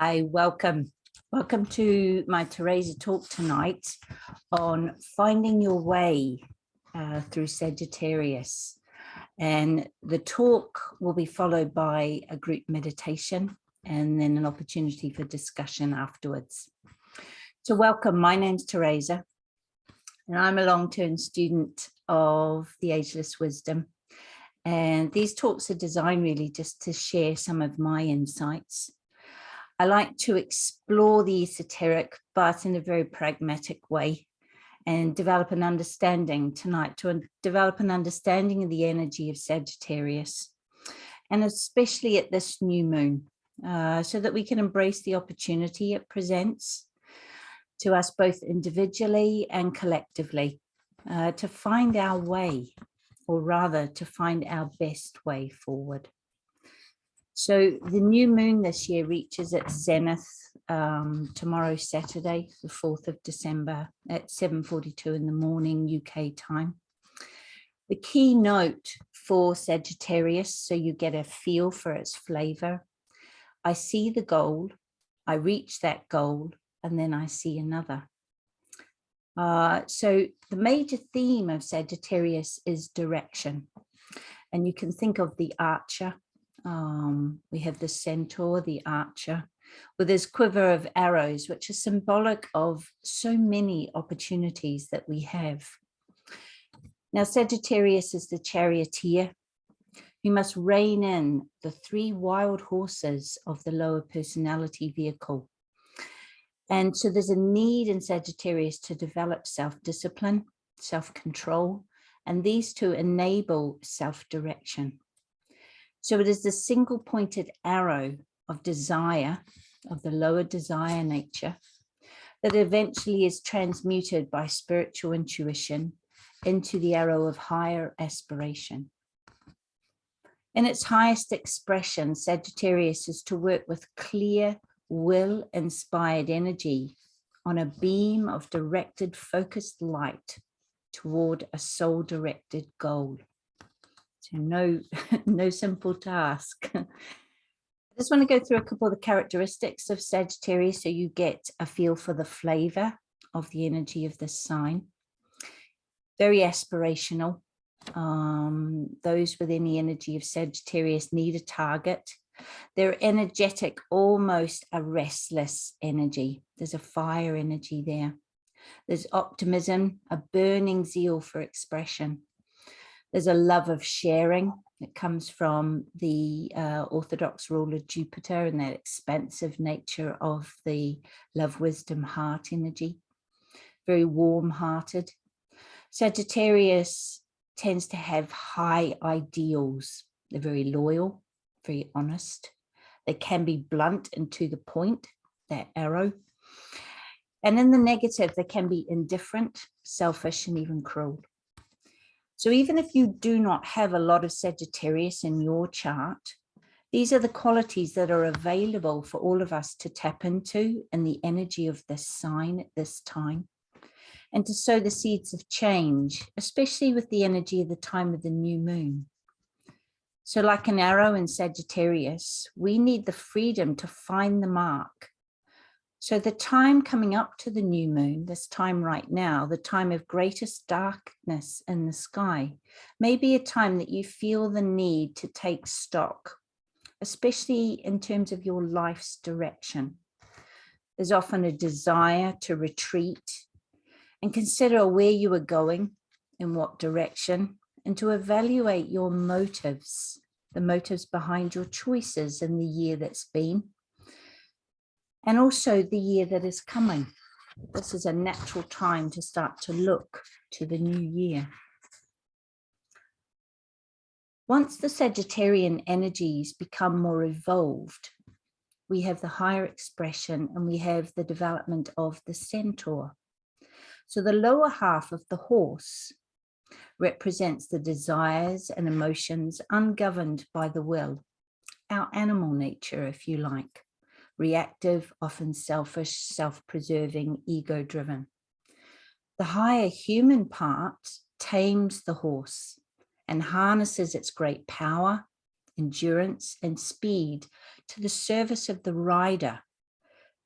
Hi, welcome to my Teresa talk tonight on finding your way through Sagittarius. And the talk will be followed by a group meditation and then an opportunity for discussion afterwards. So welcome, my name's Teresa, and I'm a long-term student of the Ageless Wisdom. And these talks are designed really just to share some of my insights. I like to explore the esoteric, but in a very pragmatic way, and develop an understanding tonight, to develop an understanding of the energy of Sagittarius, and especially at this new moon, so that we can embrace the opportunity it presents to us both individually and collectively, to find our way, or rather to find our best way forward. So the new moon this year reaches its zenith tomorrow, Saturday, the 4th of December at 7:42 in the morning UK time. The key note for Sagittarius, so you get a feel for its flavor: I see the goal, I reach that goal, and then I see another. So the major theme of Sagittarius is direction. And you can think of the archer. We have the Centaur, the archer, with his quiver of arrows, which is symbolic of so many opportunities that we have. Now, Sagittarius is the charioteer. You must rein in the 3 wild horses of the lower personality vehicle. And so there's a need in Sagittarius to develop self-discipline, self-control, and these two enable self-direction. So it is the single-pointed arrow of desire, of the lower desire nature, that eventually is transmuted by spiritual intuition into the arrow of higher aspiration. In its highest expression, Sagittarius is to work with clear, will-inspired energy on a beam of directed, focused light toward a soul-directed goal. So no simple task. I just want to go through a couple of the characteristics of Sagittarius so you get a feel for the flavor of the energy of this sign. Very aspirational. Those within the energy of Sagittarius need a target. They're energetic, almost a restless energy. There's a fire energy there. There's optimism, a burning zeal for expression. There's a love of sharing that comes from the orthodox ruler Jupiter and that expansive nature of the love, wisdom, heart energy. Very warm-hearted. Sagittarius tends to have high ideals. They're very loyal, very honest. They can be blunt and to the point, that arrow. And in the negative, they can be indifferent, selfish, and even cruel. So even if you do not have a lot of Sagittarius in your chart, these are the qualities that are available for all of us to tap into in the energy of this sign at this time, and to sow the seeds of change, especially with the energy of the time of the new moon. So like an arrow in Sagittarius, we need the freedom to find the mark. So the time coming up to the new moon, this time right now, the time of greatest darkness in the sky, may be a time that you feel the need to take stock, especially in terms of your life's direction. There's often a desire to retreat and consider where you are going, in what direction, and to evaluate your motives, the motives behind your choices in the year that's been, and also the year that is coming. This is a natural time to start to look to the new year. Once the Sagittarian energies become more evolved, we have the higher expression and we have the development of the Centaur. So the lower half of the horse represents the desires and emotions ungoverned by the will, our animal nature, if you like. Reactive, often selfish, self-preserving, ego-driven. The higher human part tames the horse and harnesses its great power, endurance, and speed to the service of the rider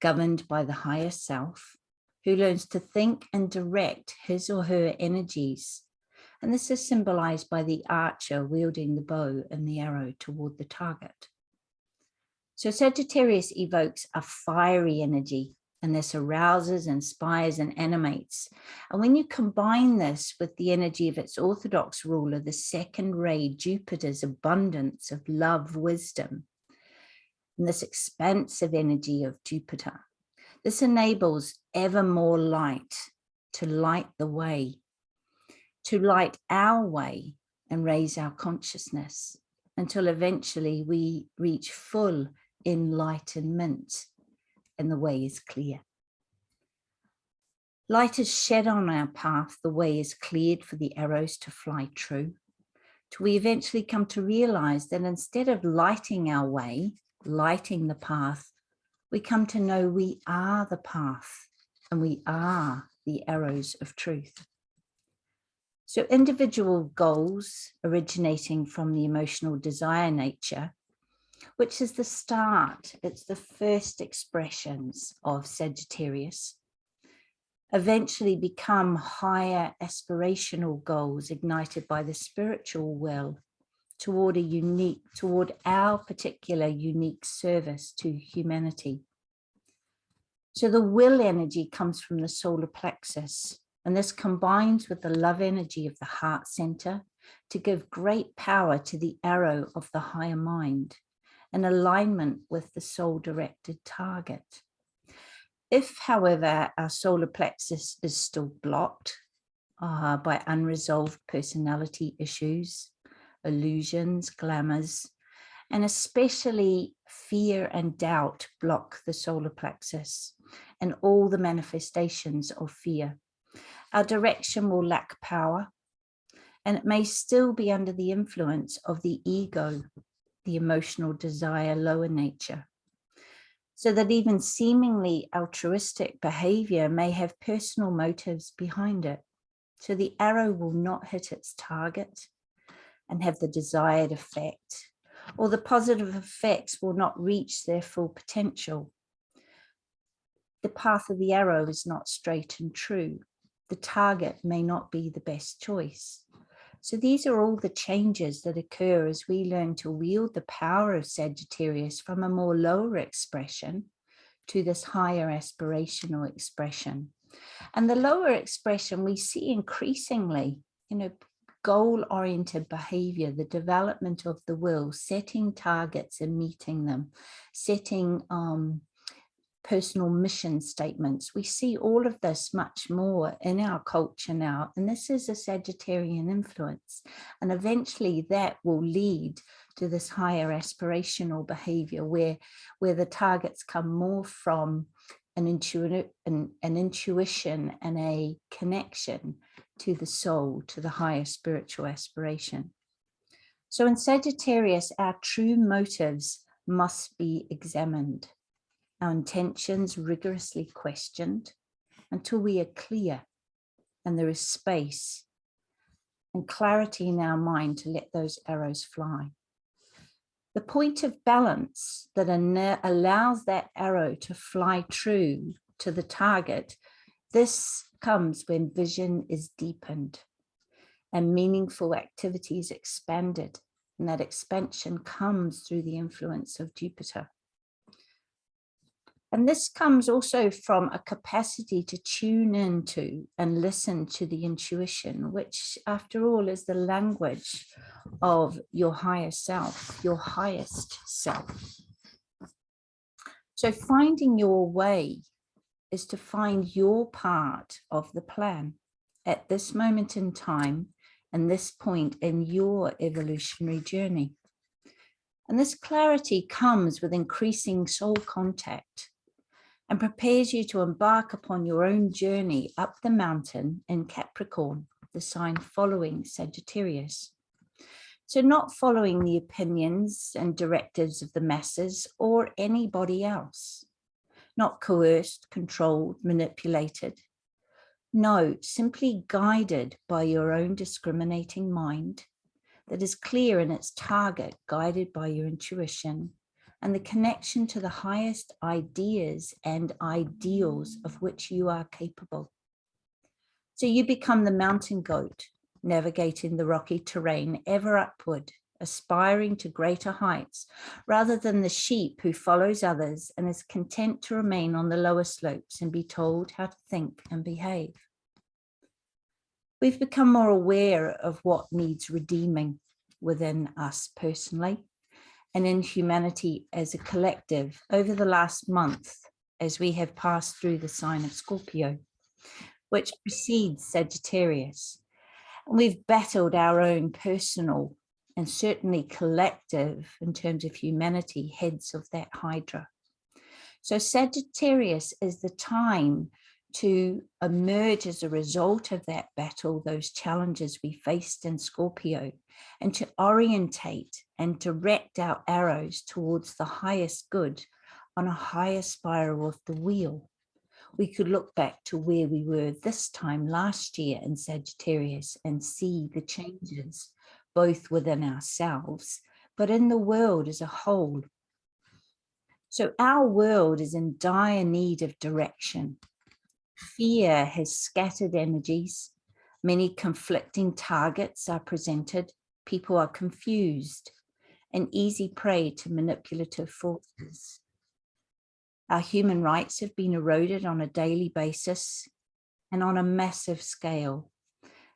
governed by the higher self, who learns to think and direct his or her energies. And this is symbolized by the archer wielding the bow and the arrow toward the target. So Sagittarius evokes a fiery energy, and this arouses, inspires, and animates. And when you combine this with the energy of its orthodox ruler, the second ray, Jupiter's abundance of love, wisdom, and this expansive energy of Jupiter, this enables ever more light to light the way, to light our way and raise our consciousness until eventually we reach full enlightenment and the way is clear. Light is shed on our path, the way is cleared for the arrows to fly true, till we eventually come to realize that instead of lighting our way, lighting the path, we come to know we are the path and we are the arrows of truth. So individual goals originating from the emotional desire nature, which is the start, it's the first expressions of Sagittarius, eventually become higher aspirational goals ignited by the spiritual will toward our particular unique service to humanity. So the will energy comes from the solar plexus, and this combines with the love energy of the heart center to give great power to the arrow of the higher mind, in alignment with the soul-directed target. If, however, our solar plexus is still blocked by unresolved personality issues, illusions, glamours, and especially fear and doubt block the solar plexus and all the manifestations of fear, our direction will lack power, and it may still be under the influence of the ego, the emotional desire lower nature, so that even seemingly altruistic behavior may have personal motives behind it. So the arrow will not hit its target and have the desired effect, or the positive effects will not reach their full potential. The path of the arrow is not straight and true. The target may not be the best choice. So these are all the changes that occur as we learn to wield the power of Sagittarius from a more lower expression to this higher aspirational expression. And the lower expression we see increasingly, goal-oriented behavior, the development of the will, setting targets and meeting them, setting personal mission statements. We see all of this much more in our culture now, and this is a Sagittarian influence. And eventually that will lead to this higher aspirational behavior where the targets come more from an intuition and a connection to the soul, to the higher spiritual aspiration. So in Sagittarius, our true motives must be examined, our intentions rigorously questioned until we are clear and there is space and clarity in our mind to let those arrows fly. The point of balance that allows that arrow to fly true to the target, this comes when vision is deepened and meaningful activities expanded, and that expansion comes through the influence of Jupiter. And this comes also from a capacity to tune into and listen to the intuition, which after all is the language of your higher self, your highest self. So finding your way is to find your part of the plan at this moment in time and this point in your evolutionary journey. And this clarity comes with increasing soul contact and prepares you to embark upon your own journey up the mountain in Capricorn, the sign following Sagittarius. So not following the opinions and directives of the masses or anybody else, not coerced, controlled, manipulated. No, simply guided by your own discriminating mind that is clear in its target, guided by your intuition and the connection to the highest ideas and ideals of which you are capable. So you become the mountain goat, navigating the rocky terrain ever upward, aspiring to greater heights, rather than the sheep who follows others and is content to remain on the lower slopes and be told how to think and behave. We've become more aware of what needs redeeming within us personally and in humanity as a collective over the last month as we have passed through the sign of Scorpio, which precedes Sagittarius. And we've battled our own personal and certainly collective, in terms of humanity, heads of that hydra. So Sagittarius is the time to emerge as a result of that battle, those challenges we faced in Scorpio, and to orientate and direct our arrows towards the highest good on a higher spiral of the wheel. We could look back to where we were this time last year in Sagittarius and see the changes, both within ourselves, but in the world as a whole. So our world is in dire need of direction. Fear has scattered energies. Many conflicting targets are presented. People are confused, an easy prey to manipulative forces. Our human rights have been eroded on a daily basis and on a massive scale.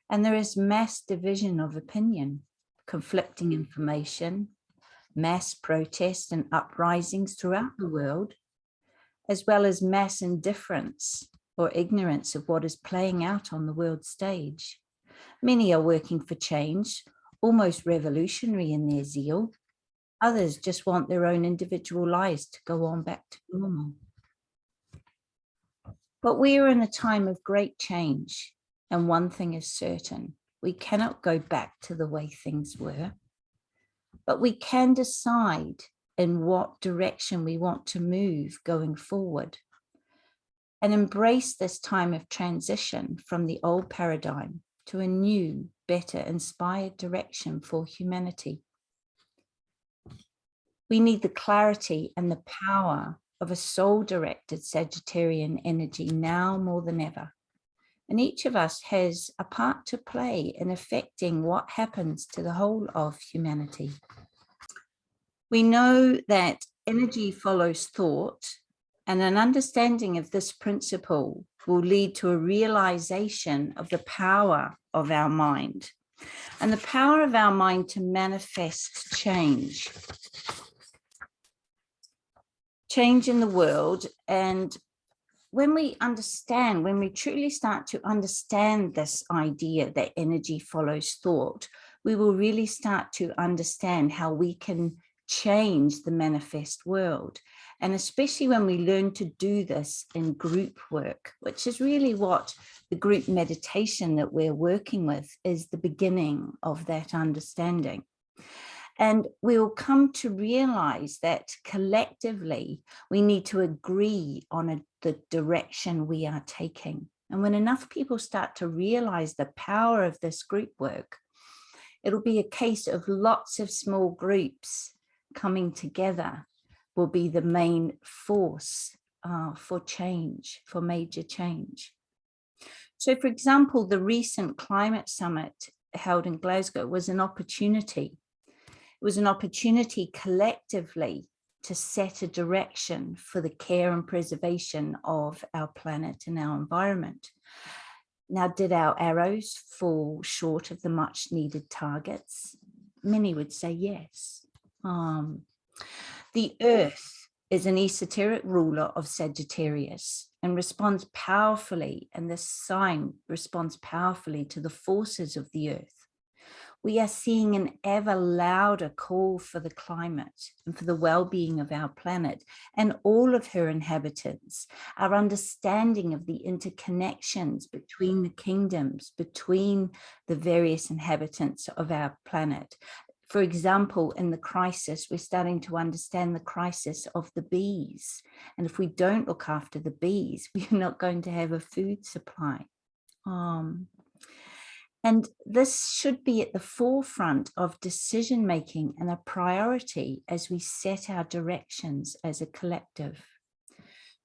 And there is mass division of opinion, conflicting information, mass protests and uprisings throughout the world, as well as mass indifference or ignorance of what is playing out on the world stage. Many are working for change, almost revolutionary in their zeal. Others just want their own individual lives to go on back to normal. But we are in a time of great change, and one thing is certain: we cannot go back to the way things were, but we can decide in what direction we want to move going forward and embrace this time of transition from the old paradigm to a new, better, inspired direction for humanity. We need the clarity and the power of a soul-directed Sagittarian energy now more than ever. And each of us has a part to play in affecting what happens to the whole of humanity. We know that energy follows thought, and an understanding of this principle will lead to a realization of the power of our mind and the power of our mind to manifest change in the world. And when we truly start to understand this idea that energy follows thought, we will really start to understand how we can change the manifest world. And especially when we learn to do this in group work, which is really what the group meditation that we're working with is, the beginning of that understanding. And we will come to realize that collectively we need to agree on the direction we are taking. And when enough people start to realize the power of this group work, it'll be a case of lots of small groups coming together will be the main force for change, for major change. So, for example, the recent climate summit held in Glasgow was an opportunity. It was an opportunity collectively to set a direction for the care and preservation of our planet and our environment. Now, did our arrows fall short of the much needed targets? Many would say yes. The Earth is an esoteric ruler of Sagittarius and responds powerfully, and this sign responds powerfully to the forces of the Earth. We are seeing an ever louder call for the climate and for the well-being of our planet and all of her inhabitants. Our understanding of the interconnections between the kingdoms, between the various inhabitants of our planet. For example, in the crisis, we're starting to understand the crisis of the bees. And if we don't look after the bees, we're not going to have a food supply. And this should be at the forefront of decision-making and a priority as we set our directions as a collective.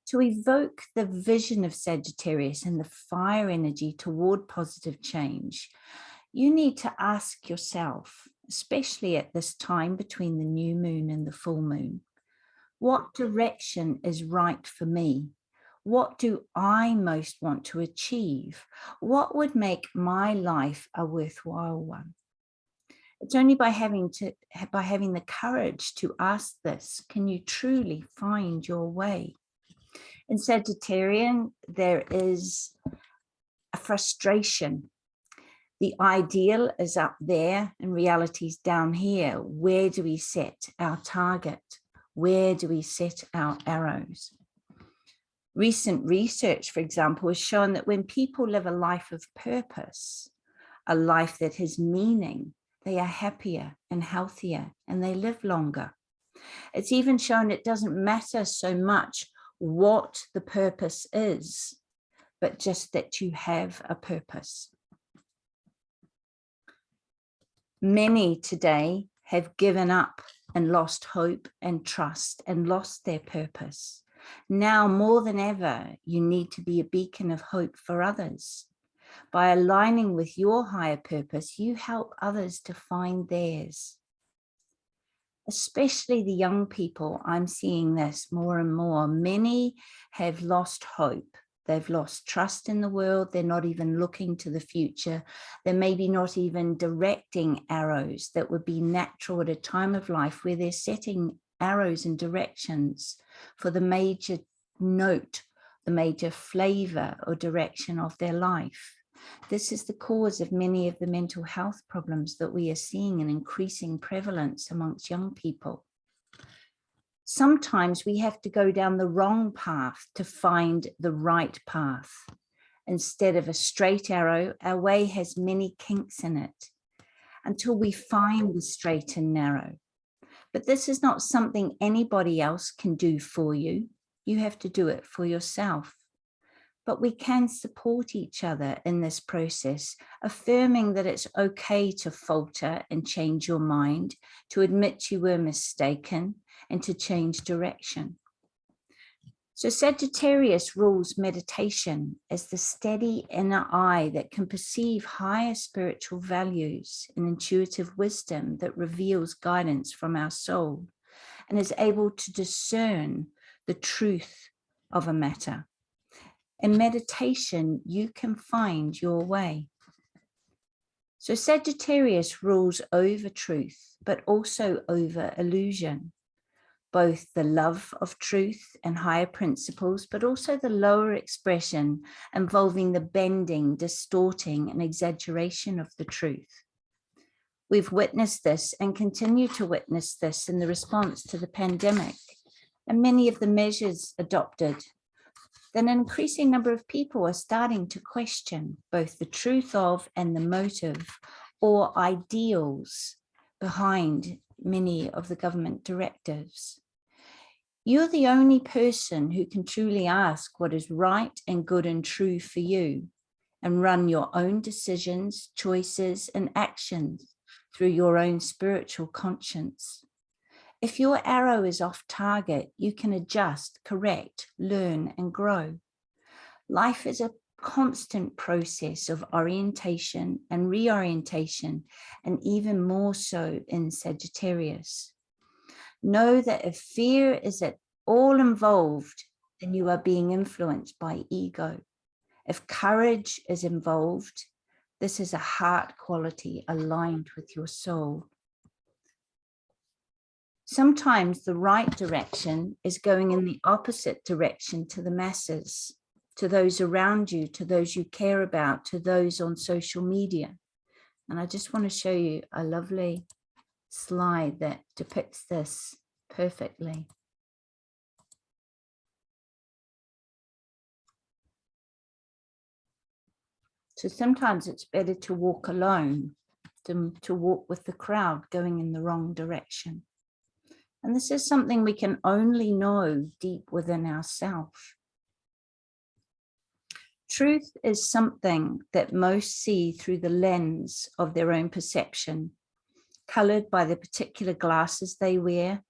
To evoke the vision of Sagittarius and the fire energy toward positive change, you need to ask yourself, especially at this time between the new moon and the full moon, what direction is right for me? What do I most want to achieve? What would make my life a worthwhile one? It's only by having the courage to ask this can you truly find your way. In Sagittarian, there is a frustration. The ideal is up there and reality is down here. Where do we set our target? Where do we set our arrows? Recent research, for example, has shown that when people live a life of purpose, a life that has meaning, they are happier and healthier and they live longer. It's even shown it doesn't matter so much what the purpose is, but just that you have a purpose. Many today have given up and lost hope and trust and lost their purpose. Now more than ever, you need to be a beacon of hope for others. By aligning with your higher purpose, you help others to find theirs. Especially the young people, I'm seeing this more and more. Many have lost hope. They've lost trust in the world. They're not even looking to the future. They're maybe not even directing arrows that would be natural at a time of life where they're setting arrows and directions for the major note, the major flavor or direction of their life. This is the cause of many of the mental health problems that we are seeing in increasing prevalence amongst young people. Sometimes we have to go down the wrong path to find the right path. Instead of a straight arrow, our way has many kinks in it until we find the straight and narrow. But this is not something anybody else can do for you. You have to do it for yourself. But we can support each other in this process, affirming that it's okay to falter and change your mind, to admit you were mistaken, and to change direction. So Sagittarius rules meditation as the steady inner eye that can perceive higher spiritual values and intuitive wisdom that reveals guidance from our soul and is able to discern the truth of a matter. In meditation, you can find your way. So Sagittarius rules over truth, but also over illusion. Both the love of truth and higher principles, but also the lower expression involving the bending, distorting, and exaggeration of the truth. We've witnessed this and continue to witness this in the response to the pandemic and many of the measures adopted. Then an increasing number of people are starting to question both the truth of and the motive or ideals behind many of the government directives. You're the only person who can truly ask what is right and good and true for you and run your own decisions, choices, and actions through your own spiritual conscience. If your arrow is off target, you can adjust, correct, learn, and grow. Life is a constant process of orientation and reorientation, and even more so in Sagittarius. Know that if fear is at all involved, then you are being influenced by ego. If courage is involved, this is a heart quality aligned with your soul. Sometimes the right direction is going in the opposite direction to the masses, to those around you, to those you care about, to those on social media. And I just want to show you a lovely slide that depicts this perfectly. So sometimes it's better to walk alone than to walk with the crowd going in the wrong direction. And this is something we can only know deep within ourselves. Truth is something that most see through the lens of their own perception, colored by the particular glasses they wear.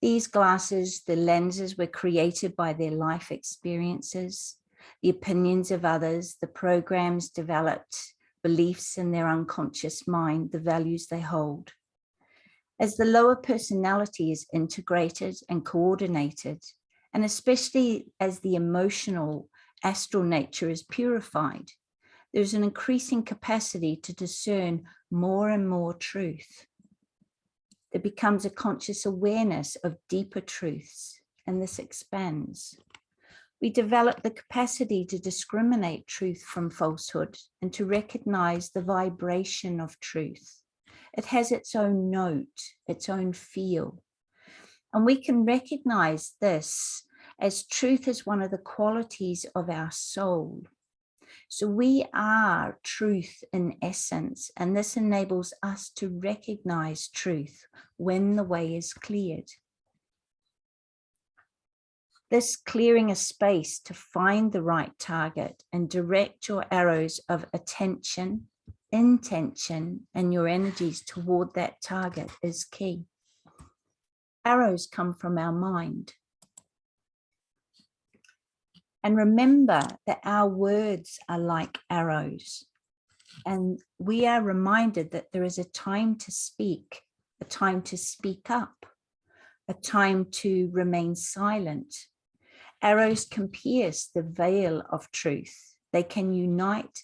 These glasses, the lenses, were created by their life experiences, the opinions of others, the programs developed, beliefs in their unconscious mind, the values they hold. As the lower personality is integrated and coordinated, and especially as the emotional astral nature is purified, there's an increasing capacity to discern more and more truth. There becomes a conscious awareness of deeper truths, and this expands. We develop the capacity to discriminate truth from falsehood and to recognize the vibration of truth. It has its own note, its own feel. And we can recognize this as truth is one of the qualities of our soul. So we are truth in essence, and this enables us to recognize truth when the way is cleared. This clearing a space to find the right target and direct your arrows of attention, intention, and your energies toward that target is key. Arrows come from our mind. And remember that our words are like arrows. And we are reminded that there is a time to speak, a time to speak up, a time to remain silent. Arrows can pierce the veil of truth. They can unite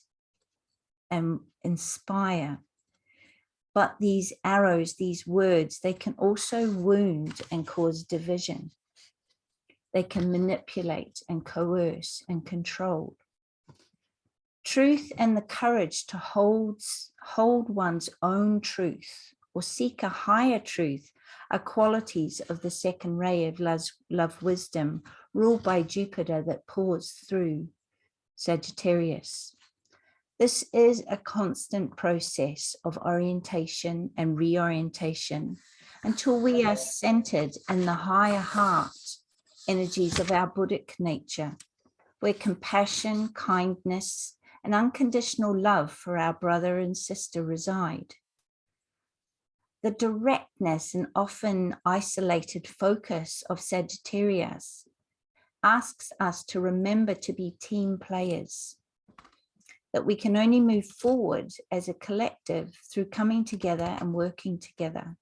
and inspire. But these arrows, these words, they can also wound and cause division. They can manipulate and coerce and control. Truth and the courage to hold one's own truth or seek a higher truth are qualities of the second ray of love wisdom, ruled by Jupiter, that pours through Sagittarius. This is a constant process of orientation and reorientation until we are centered in the higher heart energies of our Buddhic nature, where compassion, kindness, and unconditional love for our brother and sister reside. The directness and often isolated focus of Sagittarius asks us to remember to be team players, that we can only move forward as a collective through coming together and working together.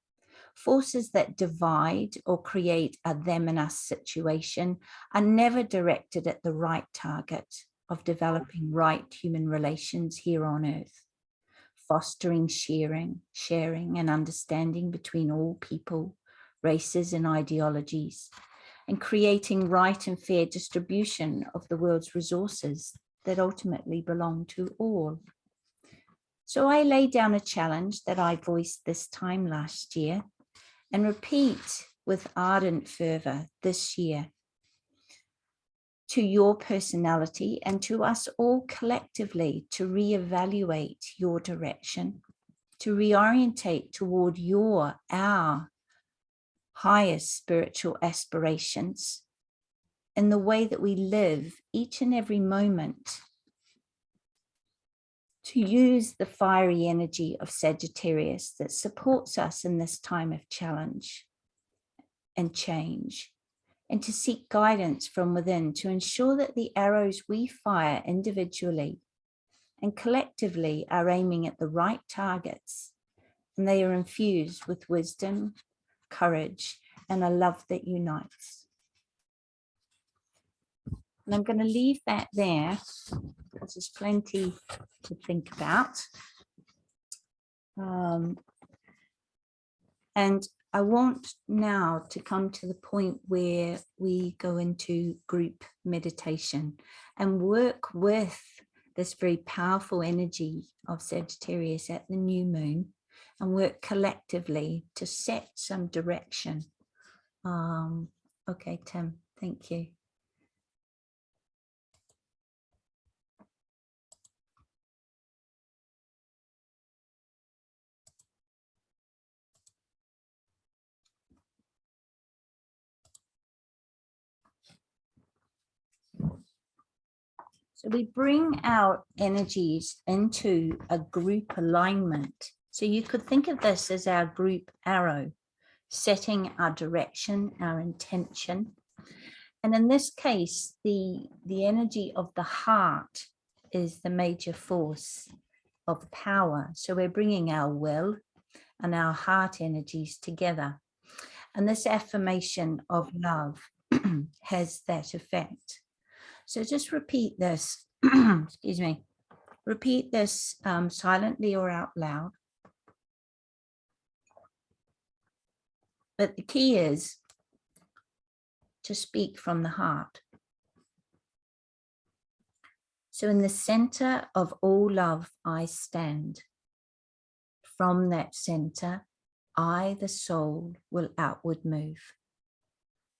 Forces that divide or create a them and us situation are never directed at the right target of developing right human relations here on earth, fostering sharing and understanding between all people, races and ideologies, and creating right and fair distribution of the world's resources that ultimately belong to all. So I laid down a challenge that I voiced this time last year and repeat with ardent fervor this year to your personality and to us all collectively to reevaluate your direction, to reorientate toward our highest spiritual aspirations in the way that we live each and every moment, to use the fiery energy of Sagittarius that supports us in this time of challenge and change, and to seek guidance from within to ensure that the arrows we fire individually and collectively are aiming at the right targets, and they are infused with wisdom, courage, and a love that unites. And I'm going to leave that there because there's plenty to think about. And I want now to come to the point where we go into group meditation and work with this very powerful energy of Sagittarius at the new moon and work collectively to set some direction. Okay, Tim, thank you. So we bring our energies into a group alignment. So you could think of this as our group arrow, setting our direction, our intention. And in this case, the energy of the heart is the major force of power. So we're bringing our will and our heart energies together. And this affirmation of love has that effect. So just repeat this, excuse me, repeat this silently or out loud. But the key is to speak from the heart. So in the center of all love, I stand. From that center, I, the soul, will outward move.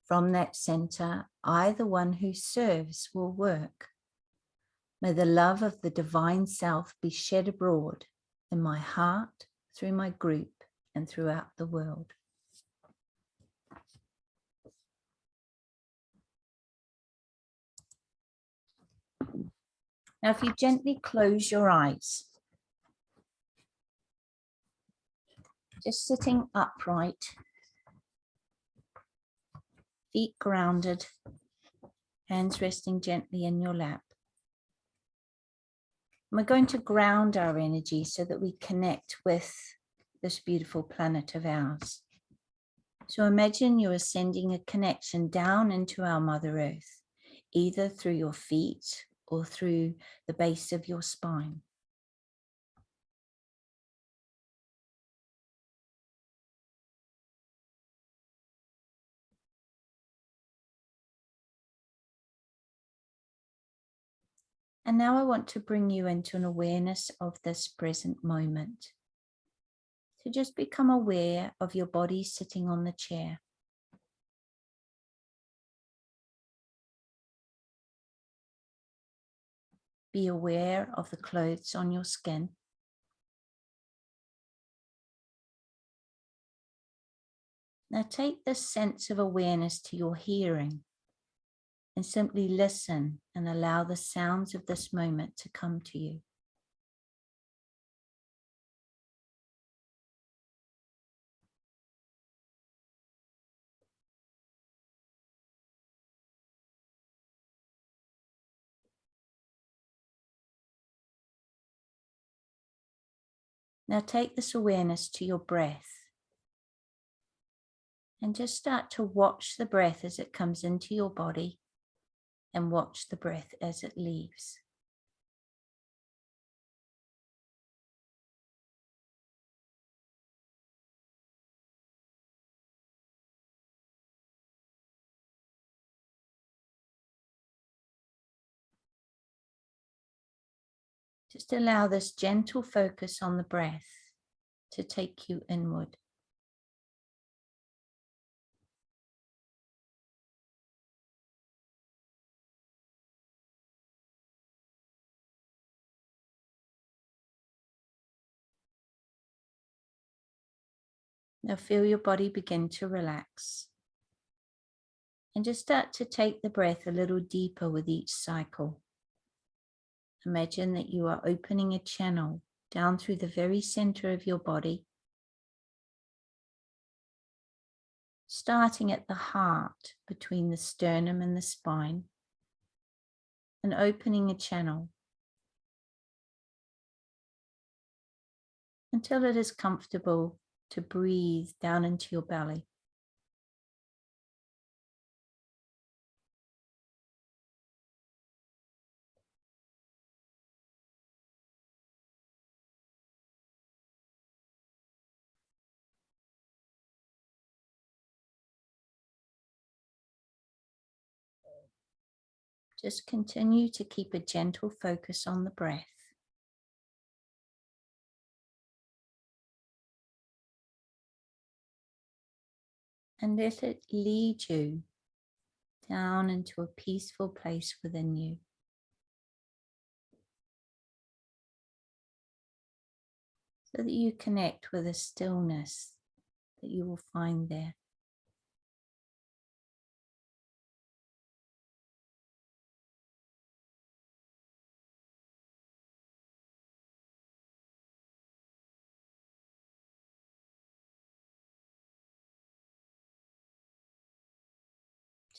From that center, I, the one who serves, will work. May the love of the divine self be shed abroad in my heart, through my group, and throughout the world. Now, if you gently close your eyes, just sitting upright, feet grounded, hands resting gently in your lap. And we're going to ground our energy so that we connect with this beautiful planet of ours. So imagine you are sending a connection down into our Mother Earth, either through your feet or through the base of your spine. And now I want to bring you into an awareness of this present moment. So just become aware of your body sitting on the chair. Be aware of the clothes on your skin. Now take this sense of awareness to your hearing and simply listen and allow the sounds of this moment to come to you. Now take this awareness to your breath and just start to watch the breath as it comes into your body and watch the breath as it leaves. Just allow this gentle focus on the breath to take you inward. Now feel your body begin to relax. And just start to take the breath a little deeper with each cycle. Imagine that you are opening a channel down through the very center of your body, starting at the heart between the sternum and the spine, and opening a channel until it is comfortable to breathe down into your belly. Just continue to keep a gentle focus on the breath. And let it lead you down into a peaceful place within you. So that you connect with a stillness that you will find there.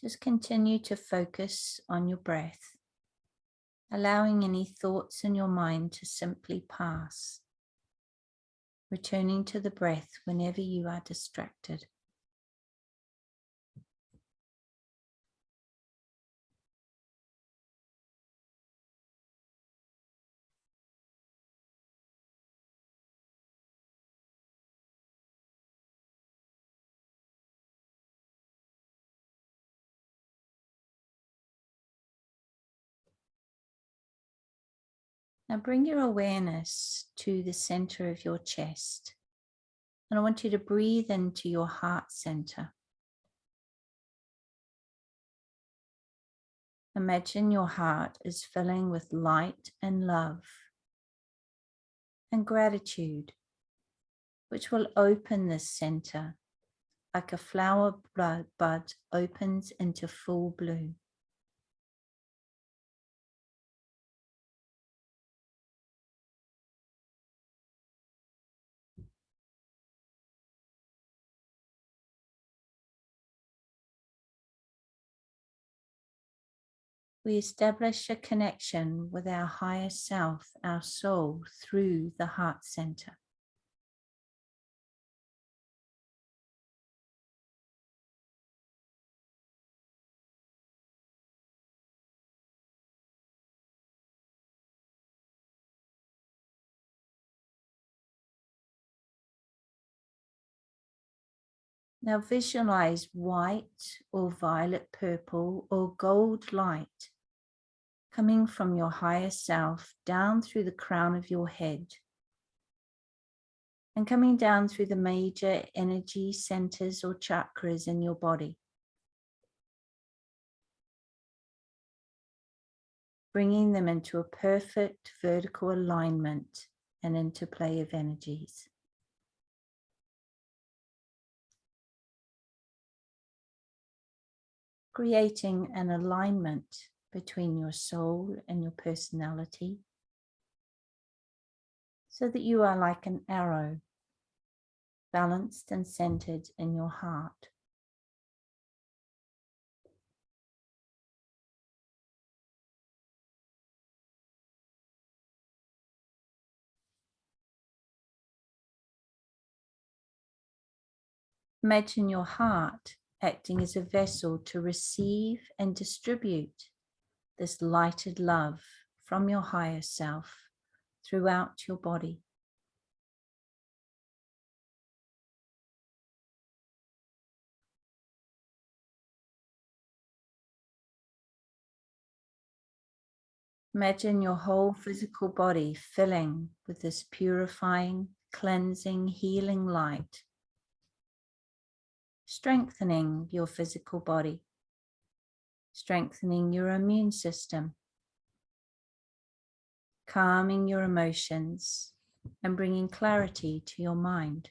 Just continue to focus on your breath, allowing any thoughts in your mind to simply pass, returning to the breath whenever you are distracted. Now bring your awareness to the center of your chest. And I want you to breathe into your heart center. Imagine your heart is filling with light and love and gratitude, which will open this center like a flower bud opens into full bloom. We establish a connection with our higher self, our soul, through the heart center. Now visualize white or violet purple or gold light coming from your higher self down through the crown of your head and coming down through the major energy centers or chakras in your body, bringing them into a perfect vertical alignment and interplay of energies. Creating an alignment between your soul and your personality so that you are like an arrow, balanced and centered in your heart. Imagine your heart acting as a vessel to receive and distribute this lighted love from your higher self throughout your body. Imagine your whole physical body filling with this purifying, cleansing, healing light, strengthening your physical body, strengthening your immune system, calming your emotions, and bringing clarity to your mind.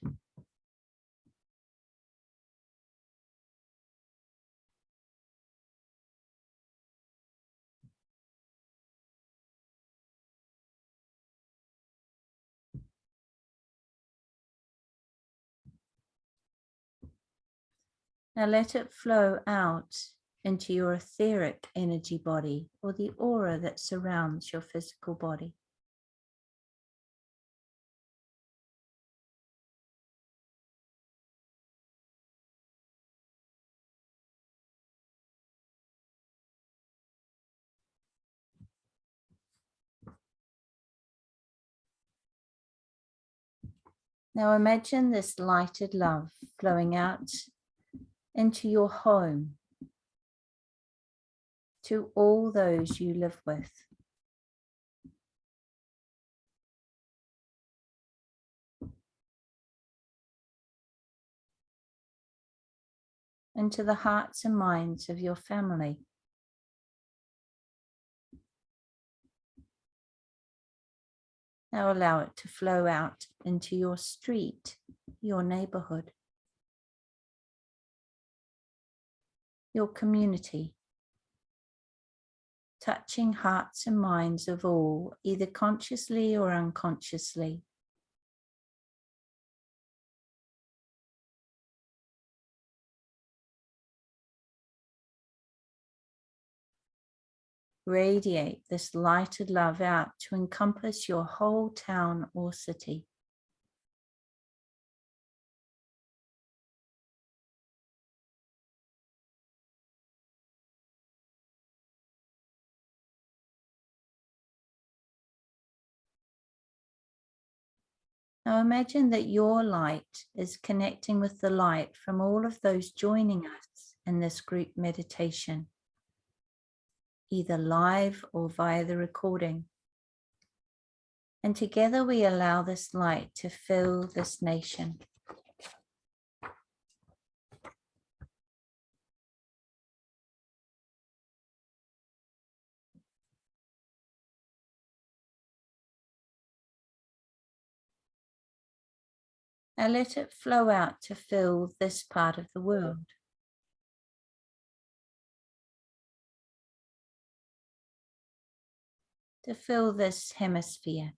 Now let it flow out into your etheric energy body or the aura that surrounds your physical body. Now imagine this lighted love flowing out into your home, to all those you live with. Into the hearts and minds of your family. Now allow it to flow out into your street, your neighborhood, your community, touching hearts and minds of all, either consciously or unconsciously. radiate this lighted love out to encompass your whole town or city. Now imagine that your light is connecting with the light from all of those joining us in this group meditation, either live or via the recording. And together we allow this light to fill this nation. Now let it flow out to fill this part of the world. To fill this hemisphere.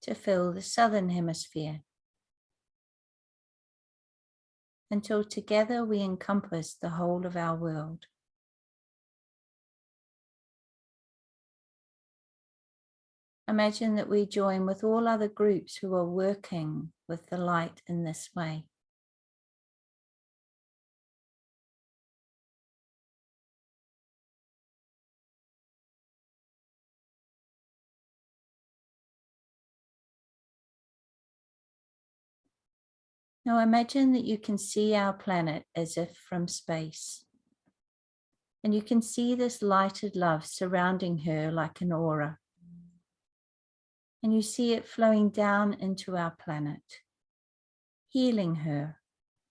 To fill the southern hemisphere. Until together we encompass the whole of our world. Imagine that we join with all other groups who are working with the light in this way. Now imagine that you can see our planet as if from space. And you can see this lighted love surrounding her like an aura. And you see it flowing down into our planet, healing her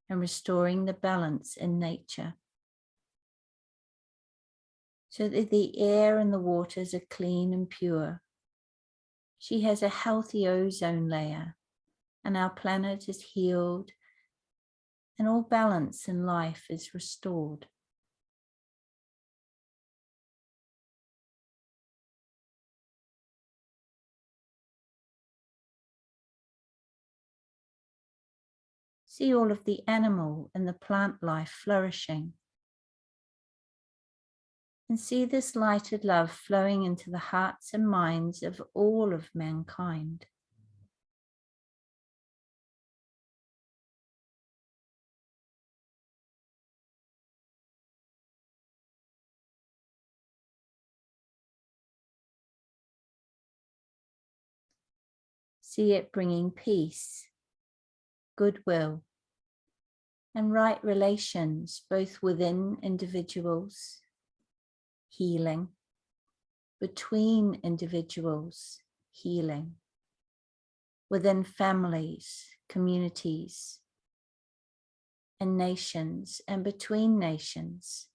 and restoring the balance in nature. So that the air and the waters are clean and pure. She has a healthy ozone layer, and our planet is healed, and all balance in life is restored. See all of the animal and the plant life flourishing. And see this lighted love flowing into the hearts and minds of all of mankind. See it bringing peace, goodwill, and right relations, both within individuals, healing, between individuals, healing, within families, communities, and nations, and between nations.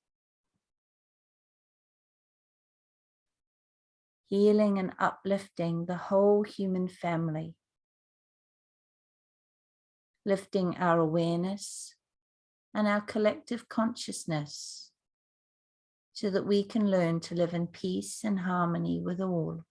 Healing and uplifting the whole human family, lifting our awareness and our collective consciousness so that we can learn to live in peace and harmony with all.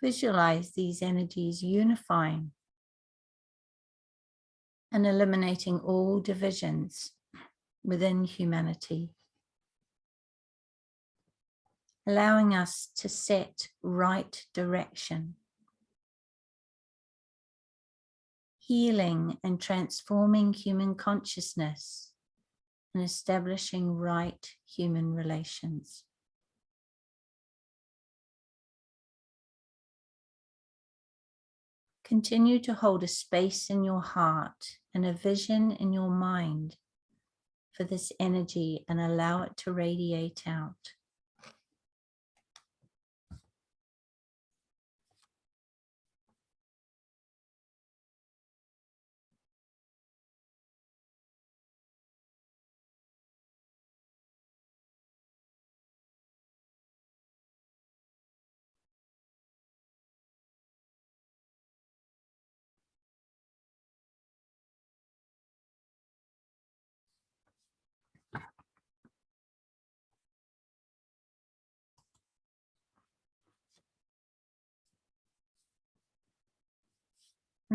Visualize these energies unifying and eliminating all divisions within humanity, allowing us to set right direction, healing and transforming human consciousness and establishing right human relations. Continue to hold a space in your heart and a vision in your mind for this energy and allow it to radiate out.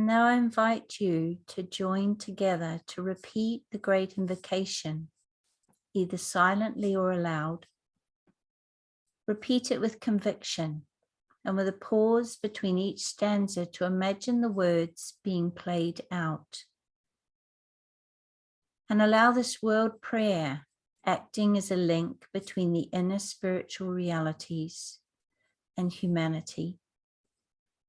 Now I invite you to join together to repeat the Great Invocation, either silently or aloud. Repeat it with conviction and with a pause between each stanza to imagine the words being played out. And allow this world prayer acting as a link between the inner spiritual realities and humanity,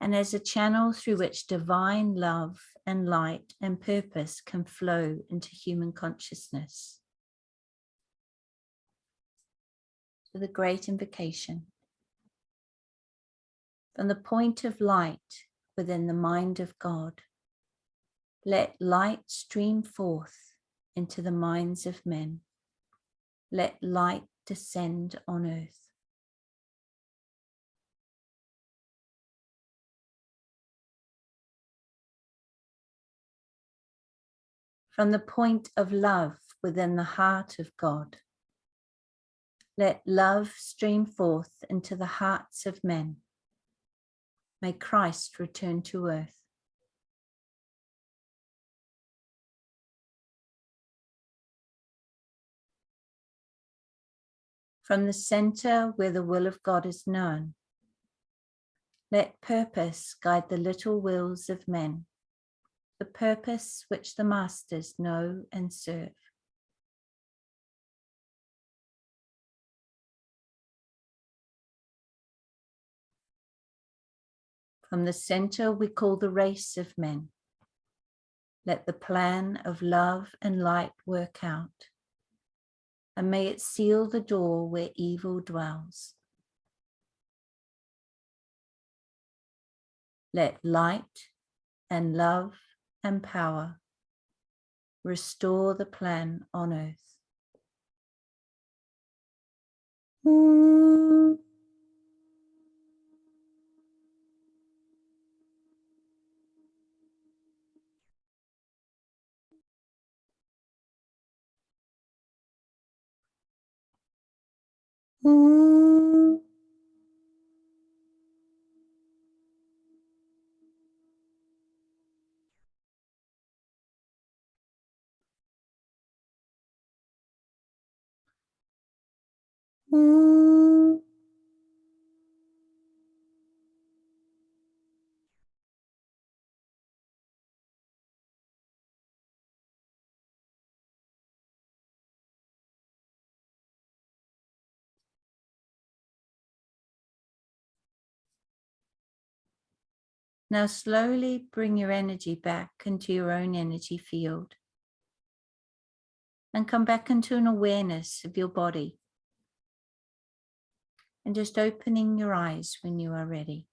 and as a channel through which divine love and light and purpose can flow into human consciousness. So the Great Invocation. From the point of light within the mind of God, let light stream forth into the minds of men. Let light descend on earth. From the point of love within the heart of God, let love stream forth into the hearts of men. May Christ return to earth. From the center where the will of God is known, let purpose guide the little wills of men, the purpose which the masters know and serve. From the center we call the race of men. Let the plan of love and light work out, and may it seal the door where evil dwells. Let light and love and power restore the plan on earth. Now slowly bring your energy back into your own energy field and come back into an awareness of your body, and just opening your eyes when you are ready.